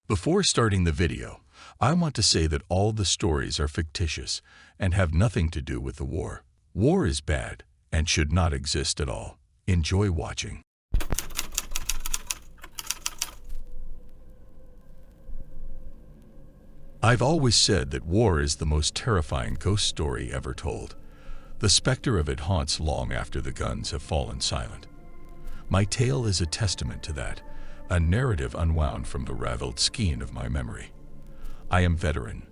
Before starting the video, I want to say that all the stories are fictitious and have nothing to do with the war. War is bad and should not exist at all. Enjoy watching. I've always said that war is the most terrifying ghost story ever told. The specter of it haunts long after the guns have fallen silent. My tale is a testament to that, a narrative unwound from the raveled skein of my memory. I am veteran,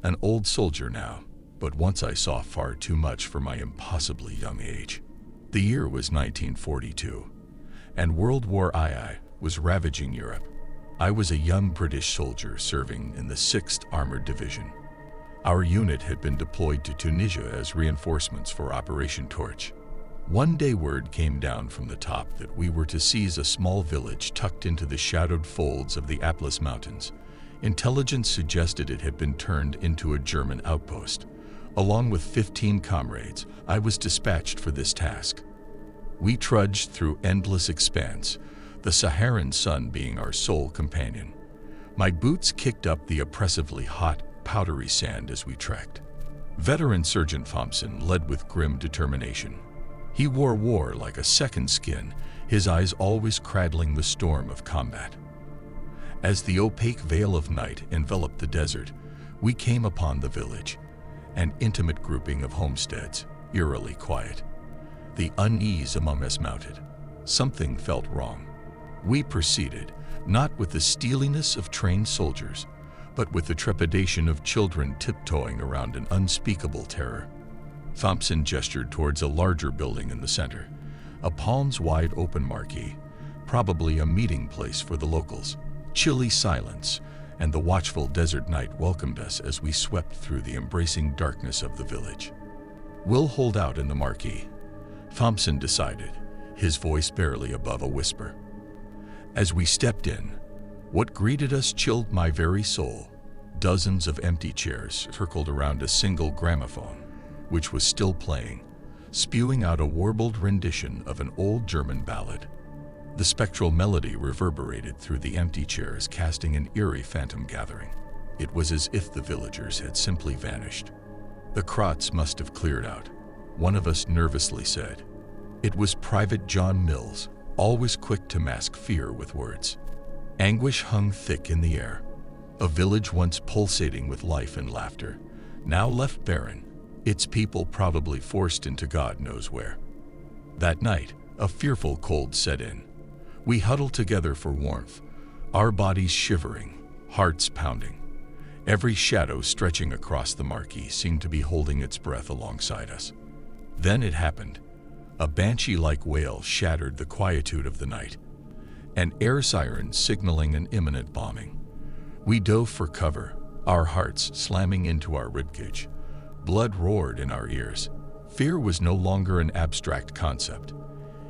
an old soldier now, but once I saw far too much for my impossibly young age. The year was 1942, and World War II was ravaging Europe. I was a young British soldier serving in the 6th Armored Division. Our unit had been deployed to Tunisia as reinforcements for Operation Torch. One day word came down from the top that we were to seize a small village tucked into the shadowed folds of the Atlas Mountains. Intelligence suggested it had been turned into a German outpost. Along with 15 comrades, I was dispatched for this task. We trudged through endless expanse, the Saharan sun being our sole companion. My boots kicked up the oppressively hot, powdery sand as we trekked. Veteran Sergeant Thompson led with grim determination. He wore war like a second skin, his eyes always cradling the storm of combat. As the opaque veil of night enveloped the desert, we came upon the village, an intimate grouping of homesteads, eerily quiet. The unease among us mounted. Something felt wrong. We proceeded, not with the steeliness of trained soldiers, but with the trepidation of children tiptoeing around an unspeakable terror. Thompson gestured towards a larger building in the center, a palms-wide open marquee, probably a meeting place for the locals. Chilly silence and the watchful desert night welcomed us as we swept through the embracing darkness of the village. "We'll hold out in the marquee," Thompson decided, his voice barely above a whisper. As we stepped in, what greeted us chilled my very soul. Dozens of empty chairs circled around a single gramophone, which was still playing, spewing out a warbled rendition of an old German ballad. The spectral melody reverberated through the empty chairs, casting an eerie phantom gathering. It was as if the villagers had simply vanished. "The Krots must have cleared out," one of us nervously said. It was Private John Mills, always quick to mask fear with words. Anguish hung thick in the air. A village once pulsating with life and laughter, now left barren, its people probably forced into God knows where. That night, a fearful cold set in. We huddled together for warmth, our bodies shivering, hearts pounding. Every shadow stretching across the marquee seemed to be holding its breath alongside us. Then it happened. A banshee-like wail shattered the quietude of the night, an air siren signaling an imminent bombing. We dove for cover, our hearts slamming into our ribcage. Blood roared in our ears. Fear was no longer an abstract concept.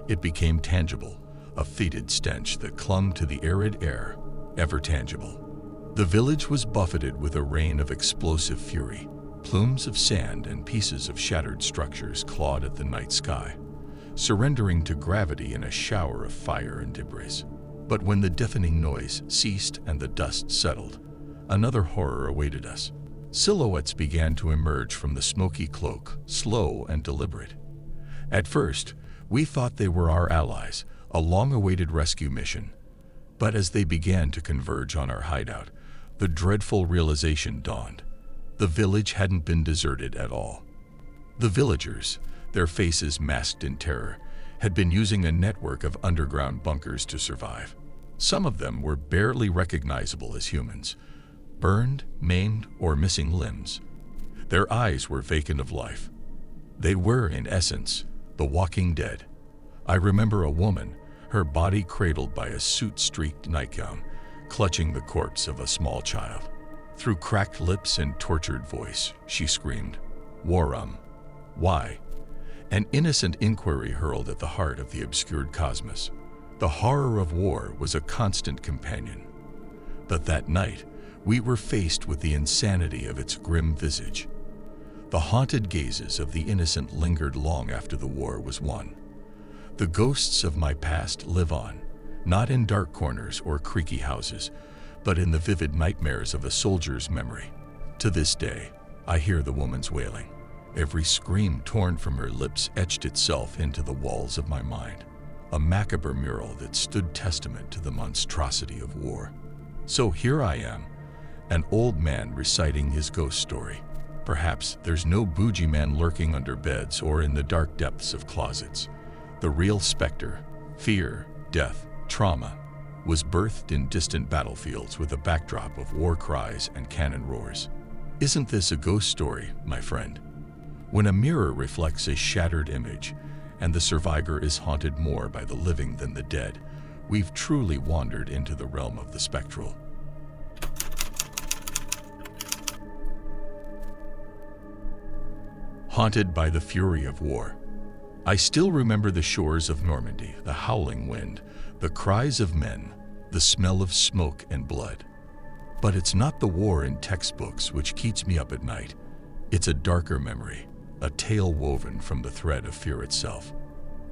It became tangible, a fetid stench that clung to the arid air, ever tangible. The village was buffeted with a rain of explosive fury. Plumes of sand and pieces of shattered structures clawed at the night sky, surrendering to gravity in a shower of fire and debris. But when the deafening noise ceased and the dust settled, another horror awaited us. Silhouettes began to emerge from the smoky cloak, slow and deliberate. At first, we thought they were our allies, a long-awaited rescue mission. But as they began to converge on our hideout, the dreadful realization dawned. The village hadn't been deserted at all. The villagers, their faces masked in terror, had been using a network of underground bunkers to survive. Some of them were barely recognizable as humans, burned, maimed, or missing limbs. Their eyes were vacant of life. They were, in essence, the walking dead. I remember a woman, her body cradled by a soot-streaked nightgown, clutching the corpse of a small child. Through cracked lips and tortured voice, she screamed, "Warum? Why?" An innocent inquiry hurled at the heart of the obscured cosmos. The horror of war was a constant companion. But that night, we were faced with the insanity of its grim visage. The haunted gazes of the innocent lingered long after the war was won. The ghosts of my past live on, not in dark corners or creaky houses, but in the vivid nightmares of a soldier's memory. To this day, I hear the woman's wailing. Every scream torn from her lips etched itself into the walls of my mind, a macabre mural that stood testament to the monstrosity of war. So here I am, an old man reciting his ghost story. Perhaps there's no bougie man lurking under beds or in the dark depths of closets. The real specter, fear, death, trauma, was birthed in distant battlefields with a backdrop of war cries and cannon roars. Isn't this a ghost story, my friend? When a mirror reflects a shattered image, and the survivor is haunted more by the living than the dead, we've truly wandered into the realm of the spectral. Haunted by the fury of war. I still remember the shores of Normandy, the howling wind, the cries of men, the smell of smoke and blood. But it's not the war in textbooks which keeps me up at night. It's a darker memory, a tale woven from the thread of fear itself.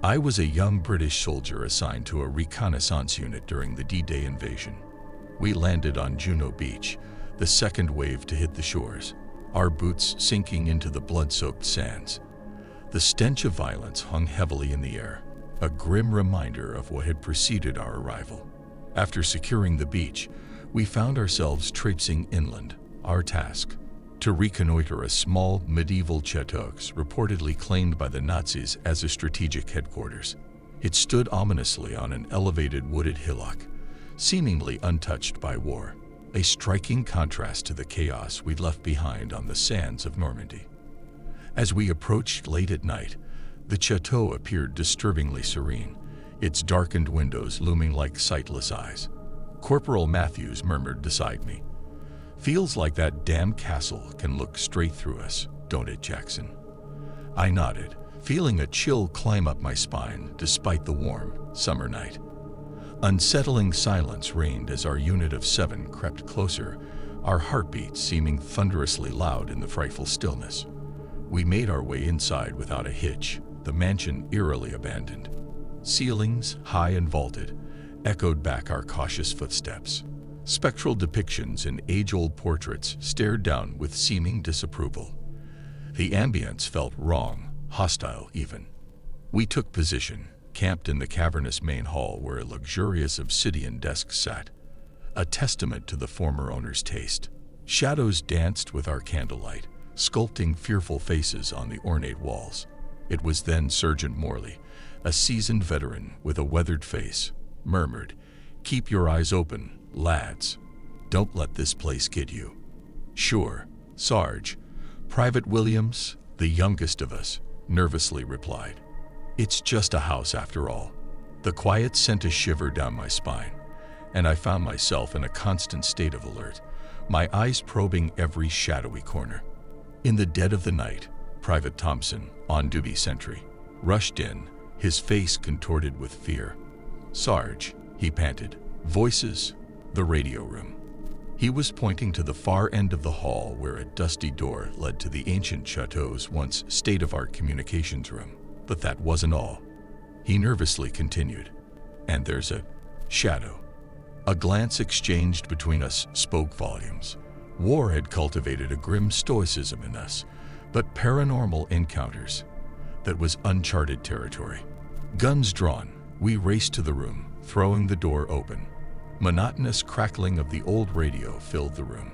I was a young British soldier assigned to a reconnaissance unit during the D-Day invasion. We landed on Juno Beach, the second wave to hit the shores, our boots sinking into the blood-soaked sands. The stench of violence hung heavily in the air, a grim reminder of what had preceded our arrival. After securing the beach, we found ourselves traipsing inland, our task to reconnoiter a small medieval chateau reportedly claimed by the Nazis as a strategic headquarters. It stood ominously on an elevated wooded hillock, seemingly untouched by war, a striking contrast to the chaos we'd left behind on the sands of Normandy. As we approached late at night, the chateau appeared disturbingly serene, its darkened windows looming like sightless eyes. Corporal Matthews murmured beside me, "Feels like that damn castle can look straight through us, don't it, Jackson?" I nodded, feeling a chill climb up my spine despite the warm, summer night. Unsettling silence reigned as our unit of 7 crept closer, our heartbeats seeming thunderously loud in the frightful stillness. We made our way inside without a hitch, the mansion eerily abandoned. Ceilings, high and vaulted, echoed back our cautious footsteps. Spectral depictions in age-old portraits stared down with seeming disapproval. The ambience felt wrong, hostile even. We took position, camped in the cavernous main hall where a luxurious obsidian desk sat, a testament to the former owner's taste. Shadows danced with our candlelight, sculpting fearful faces on the ornate walls. It was then Sergeant Morley, a seasoned veteran with a weathered face, murmured, "Keep your eyes open, lads. Don't let this place kid you." "Sure, Sarge," Private Williams, the youngest of us, nervously replied. "It's just a house after all." The quiet sent a shiver down my spine, and I found myself in a constant state of alert, my eyes probing every shadowy corner. In the dead of the night, Private Thompson, on duty sentry, rushed in, his face contorted with fear. "Sarge," he panted. "Voices." The radio room. He was pointing to the far end of the hall where a dusty door led to the ancient chateau's once state-of-art communications room. But that wasn't all. He nervously continued. "And there's a shadow." A glance exchanged between us spoke volumes. War had cultivated a grim stoicism in us, but paranormal encounters, that was uncharted territory. Guns drawn, we raced to the room, throwing the door open. Monotonous crackling of the old radio filled the room.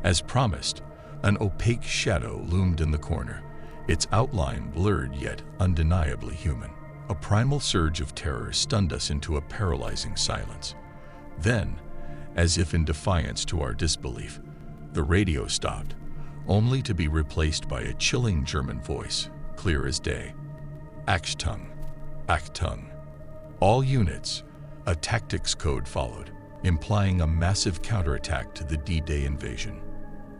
As promised, an opaque shadow loomed in the corner, its outline blurred yet undeniably human. A primal surge of terror stunned us into a paralyzing silence. Then, as if in defiance to our disbelief, the radio stopped, only to be replaced by a chilling German voice, clear as day. "Achtung, Achtung. All units." A tactics code followed, implying a massive counterattack to the D-Day invasion.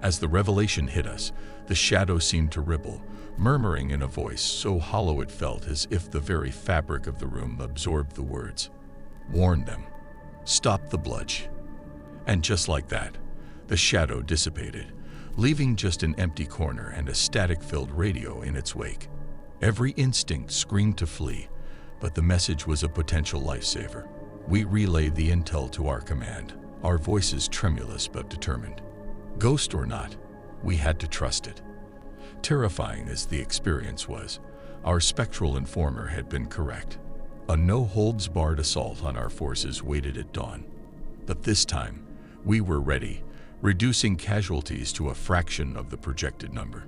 As the revelation hit us, the shadow seemed to ripple, murmuring in a voice so hollow it felt as if the very fabric of the room absorbed the words. "Warn them. Stop the bloodshed." And just like that, the shadow dissipated, leaving just an empty corner and a static-filled radio in its wake. Every instinct screamed to flee, but the message was a potential lifesaver. We relayed the intel to our command, our voices tremulous but determined. Ghost or not, we had to trust it. Terrifying as the experience was, our spectral informer had been correct. A no-holds-barred assault on our forces waited at dawn. But this time, we were ready, reducing casualties to a fraction of the projected number.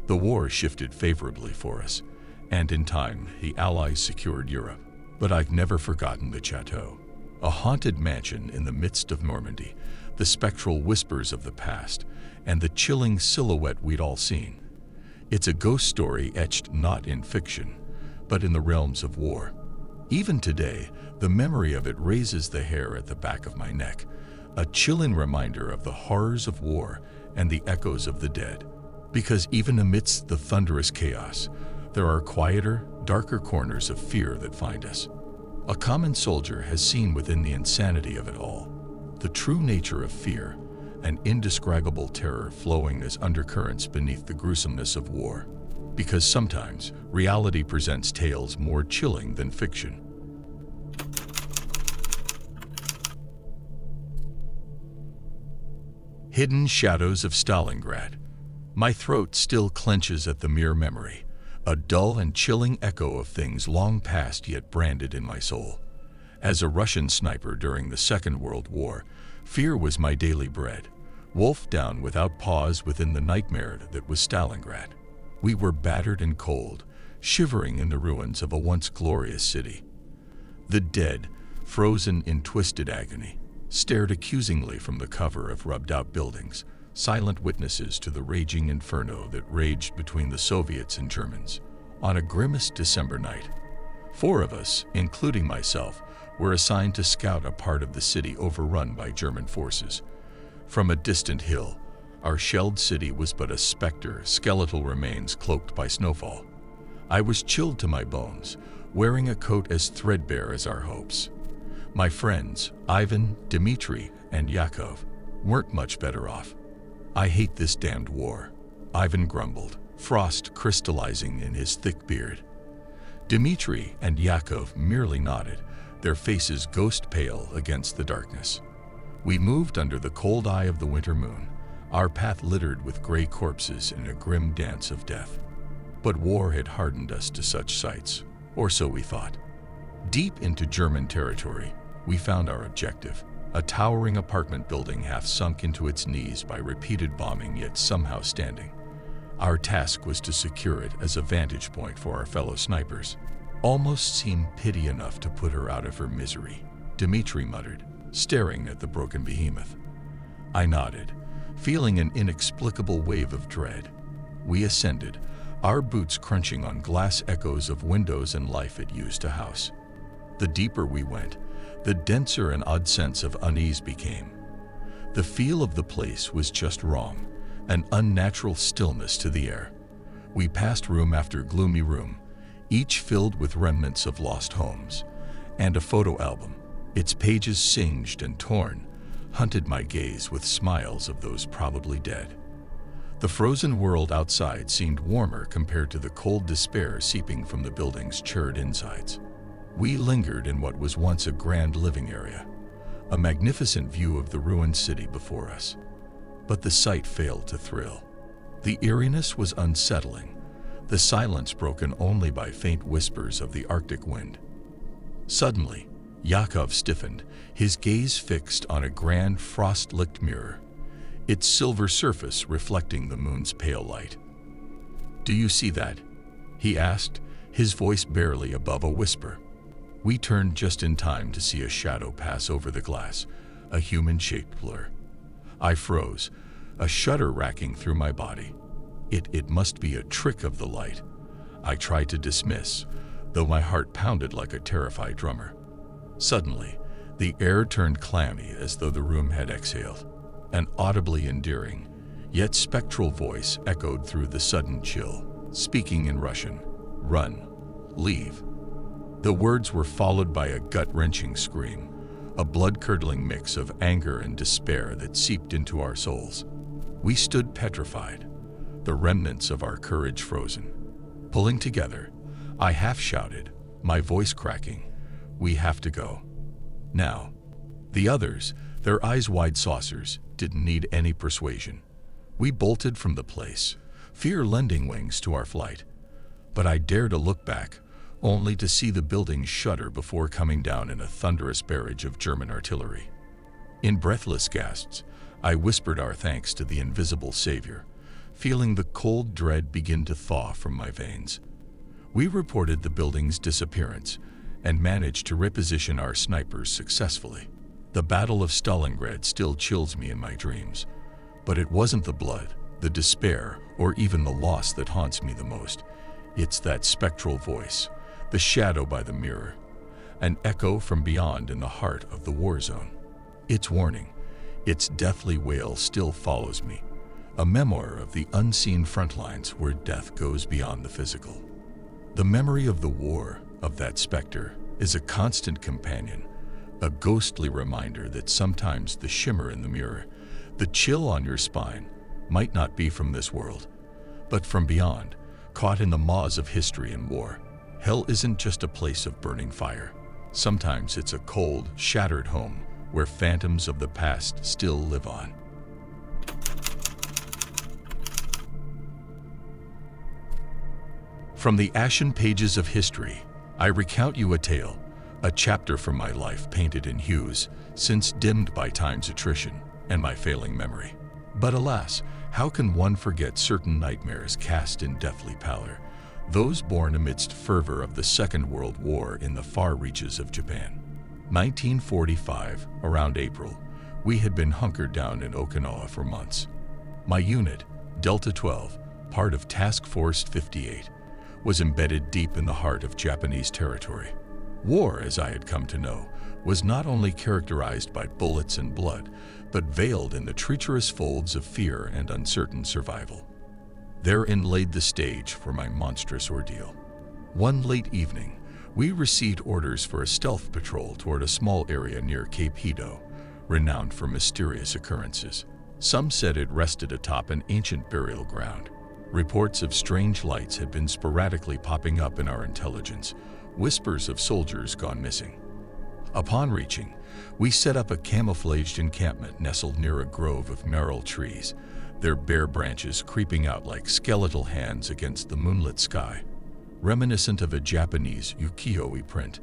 The war shifted favorably for us, and in time, the Allies secured Europe. But I've never forgotten the chateau. A haunted mansion in the midst of Normandy, the spectral whispers of the past, and the chilling silhouette we'd all seen. It's a ghost story etched not in fiction, but in the realms of war. Even today, the memory of it raises the hair at the back of my neck, a chilling reminder of the horrors of war and the echoes of the dead. Because even amidst the thunderous chaos, there are quieter, darker corners of fear that find us. A common soldier has seen within the insanity of it all the true nature of fear, an indescribable terror flowing as undercurrents beneath the gruesomeness of war. Because sometimes reality presents tales more chilling than fiction. Hidden shadows of Stalingrad. My throat still clenches at the mere memory, a dull and chilling echo of things long past yet branded in my soul. As a Russian sniper during the Second World War, fear was my daily bread, wolfed down without pause within the nightmare that was Stalingrad. We were battered and cold, shivering in the ruins of a once glorious city. The dead, frozen in twisted agony, stared accusingly from the cover of rubbed-out buildings, silent witnesses to the raging inferno that raged between the Soviets and Germans. On a grimmest December night, 4 of us, including myself, were assigned to scout a part of the city overrun by German forces. From a distant hill, our shelled city was but a specter, skeletal remains cloaked by snowfall. I was chilled to my bones, wearing a coat as threadbare as our hopes. My friends, Ivan, Dmitri, and Yakov, weren't much better off. "I hate this damned war," Ivan grumbled, frost crystallizing in his thick beard. Dmitri and Yakov merely nodded, their faces ghost-pale against the darkness. We moved under the cold eye of the winter moon, our path littered with gray corpses in a grim dance of death. But war had hardened us to such sights, or so we thought. Deep into German territory, we found our objective, a towering apartment building half sunk into its knees by repeated bombing yet somehow standing. Our task was to secure it as a vantage point for our fellow snipers. "Almost seemed pity enough to put her out of her misery," Dmitri muttered, staring at the broken behemoth. I nodded, feeling an inexplicable wave of dread. We ascended, our boots crunching on glass echoes of windows and life it used to house. The deeper we went, the denser an odd sense of unease became. The feel of the place was just wrong, an unnatural stillness to the air. We passed room after gloomy room, each filled with remnants of lost homes, and a photo album, its pages singed and torn, hunted my gaze with smiles of those probably dead. The frozen world outside seemed warmer compared to the cold despair seeping from the building's churred insides. We lingered in what was once a grand living area, a magnificent view of the ruined city before us. But the sight failed to thrill. The eeriness was unsettling, the silence broken only by faint whispers of the Arctic wind. Suddenly, Yakov stiffened, his gaze fixed on a grand frost-licked mirror, its silver surface reflecting the moon's pale light. "Do you see that?" he asked, his voice barely above a whisper. We turned just in time to see a shadow pass over the glass, a human-shaped blur. I froze, a shudder racking through my body. It must be a trick of the light, I tried to dismiss, though my heart pounded like a terrified drummer. Suddenly, the air turned clammy as though the room had exhaled. An audibly endearing, yet spectral voice echoed through the sudden chill, speaking in Russian. "Run. Leave." The words were followed by a gut-wrenching scream, a blood-curdling mix of anger and despair that seeped into our souls. We stood petrified, the remnants of our courage frozen. Pulling together, I half-shouted, my voice cracking, "We have to go. Now." The others, Their eyes-wide saucers didn't need any persuasion. We bolted from the place, fear lending wings to our flight. But I dared to look back, only to see the buildings shudder before coming down in a thunderous barrage of German artillery. In breathless gasps, I whispered our thanks to the invisible savior, feeling the cold dread begin to thaw from my veins. We reported the building's disappearance and managed to reposition our snipers successfully. The Battle of Stalingrad still chills me in my dreams, but it wasn't the blood, the despair, or even the loss that haunts me the most. It's that spectral voice, the shadow by the mirror, an echo from beyond in the heart of the war zone. Its warning, its deathly wail still follows me, a memoir of the unseen front lines where death goes beyond the physical. The memory of the war, of that specter, is a constant companion, a ghostly reminder that sometimes the shimmer in the mirror, the chill on your spine, might not be from this world, but from beyond, caught in the maws of history and war. Hell isn't just a place of burning fire. Sometimes it's a cold, shattered home where phantoms of the past still live on. From the ashen pages of history, I recount you a tale, a chapter from my life painted in hues, since dimmed by time's attrition and my failing memory. But alas, how can one forget certain nightmares cast in deathly pallor, those born amidst fervor of the Second World War in the far reaches of Japan? 1945, around April, we had been hunkered down in Okinawa for months. My unit, Delta 12, part of Task Force 58, was embedded deep in the heart of Japanese territory. War, as I had come to know, was not only characterized by bullets and blood, but veiled in the treacherous folds of fear and uncertain survival. Therein laid the stage for my monstrous ordeal. One late evening, we received orders for a stealth patrol toward a small area near Cape Hido, renowned for mysterious occurrences. Some said it rested atop an ancient burial ground. Reports of strange lights had been sporadically popping up in our intelligence, whispers of soldiers gone missing. Upon reaching, we set up a camouflaged encampment nestled near a grove of marl trees, their bare branches creeping out like skeletal hands against the moonlit sky, reminiscent of a Japanese ukiyo-e print.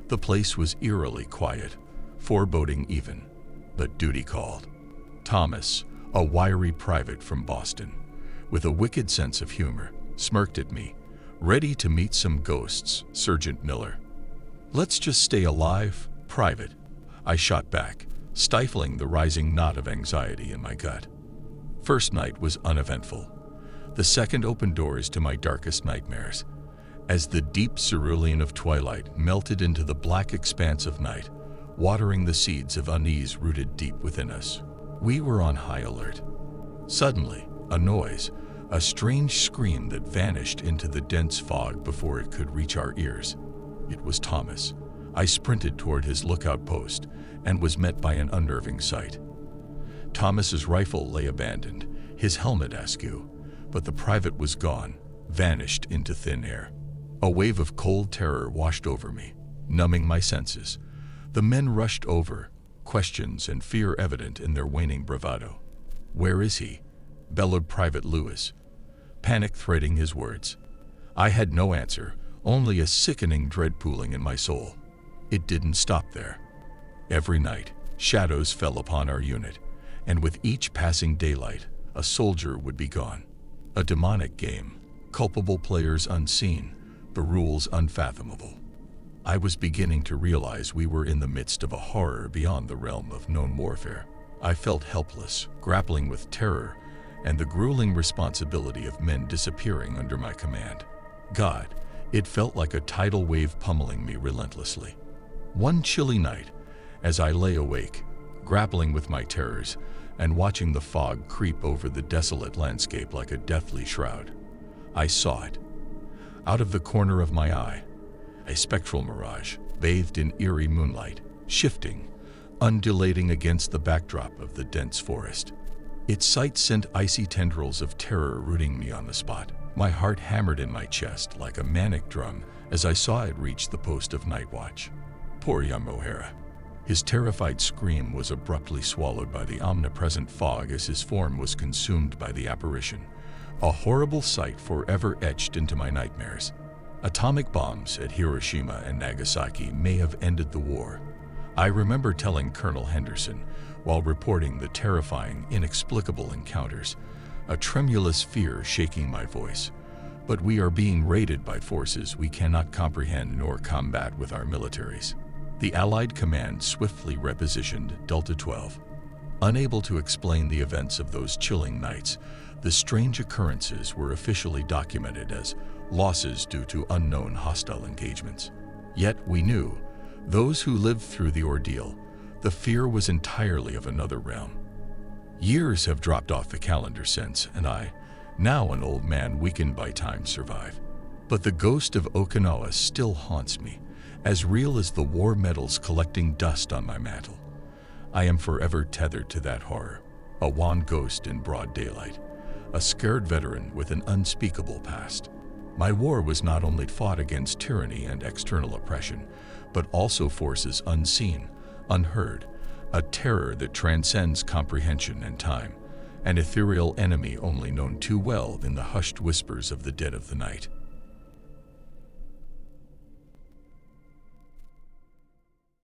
The place was eerily quiet, foreboding even, but duty called. Thomas, a wiry private from Boston, with a wicked sense of humor, smirked at me, ready to meet some ghosts, Sergeant Miller. "Let's just stay alive, Private," I shot back, stifling the rising knot of anxiety in my gut. First night was uneventful. The second opened doors to my darkest nightmares. As the deep cerulean of twilight melted into the black expanse of night, watering the seeds of unease rooted deep within us, we were on high alert. Suddenly, a noise, a strange scream that vanished into the dense fog before it could reach our ears. It was Thomas. I sprinted toward his lookout post and was met by an unnerving sight. Thomas's rifle lay abandoned, his helmet askew, but the private was gone, vanished into thin air. A wave of cold terror washed over me, numbing my senses. The men rushed over, questions and fear evident in their waning bravado. "Where is he?" bellowed Private Lewis, panic threading his words. I had no answer, only a sickening dread pooling in my soul. It didn't stop there. Every night, shadows fell upon our unit, and with each passing daylight, a soldier would be gone. A demonic game, culpable players unseen, the rules unfathomable. I was beginning to realize we were in the midst of a horror beyond the realm of known warfare. I felt helpless, grappling with terror and the grueling responsibility of men disappearing under my command. God, it felt like a tidal wave pummeling me relentlessly. One chilly night, as I lay awake, grappling with my terrors and watching the fog creep over the desolate landscape like a deathly shroud, I saw it. Out of the corner of my eye, a spectral mirage, bathed in eerie moonlight, shifting, undulating against the backdrop of the dense forest. Its sight sent icy tendrils of terror rooting me on the spot. My heart hammered in my chest like a manic drum as I saw it reach the post of night watch. Poor young O'Hara. His terrified scream was abruptly swallowed by the omnipresent fog as his form was consumed by the apparition, a horrible sight forever etched into my nightmares. Atomic bombs at Hiroshima and Nagasaki may have ended the war. I remember telling Colonel Henderson, while reporting the terrifying, inexplicable encounters, a tremulous fear shaking my voice. But we are being raided by forces we cannot comprehend nor combat with our militaries. The Allied command swiftly repositioned Delta 12. Unable to explain the events of those chilling nights, the strange occurrences were officially documented as losses due to unknown hostile engagements. Yet we knew, those who lived through the ordeal, the fear was entirely of another realm. Years have dropped off the calendar since, and I, now an old man weakened by time, survive. But the ghost of Okinawa still haunts me, as real as the war medals collecting dust on my mantle. I am forever tethered to that horror, a wan ghost in broad daylight, a scared veteran with an unspeakable past. My war was not only fought against tyranny and external oppression, but also forces unseen, unheard, a terror that transcends comprehension and time, an ethereal enemy only known too well in the hushed whispers of the dead of the night.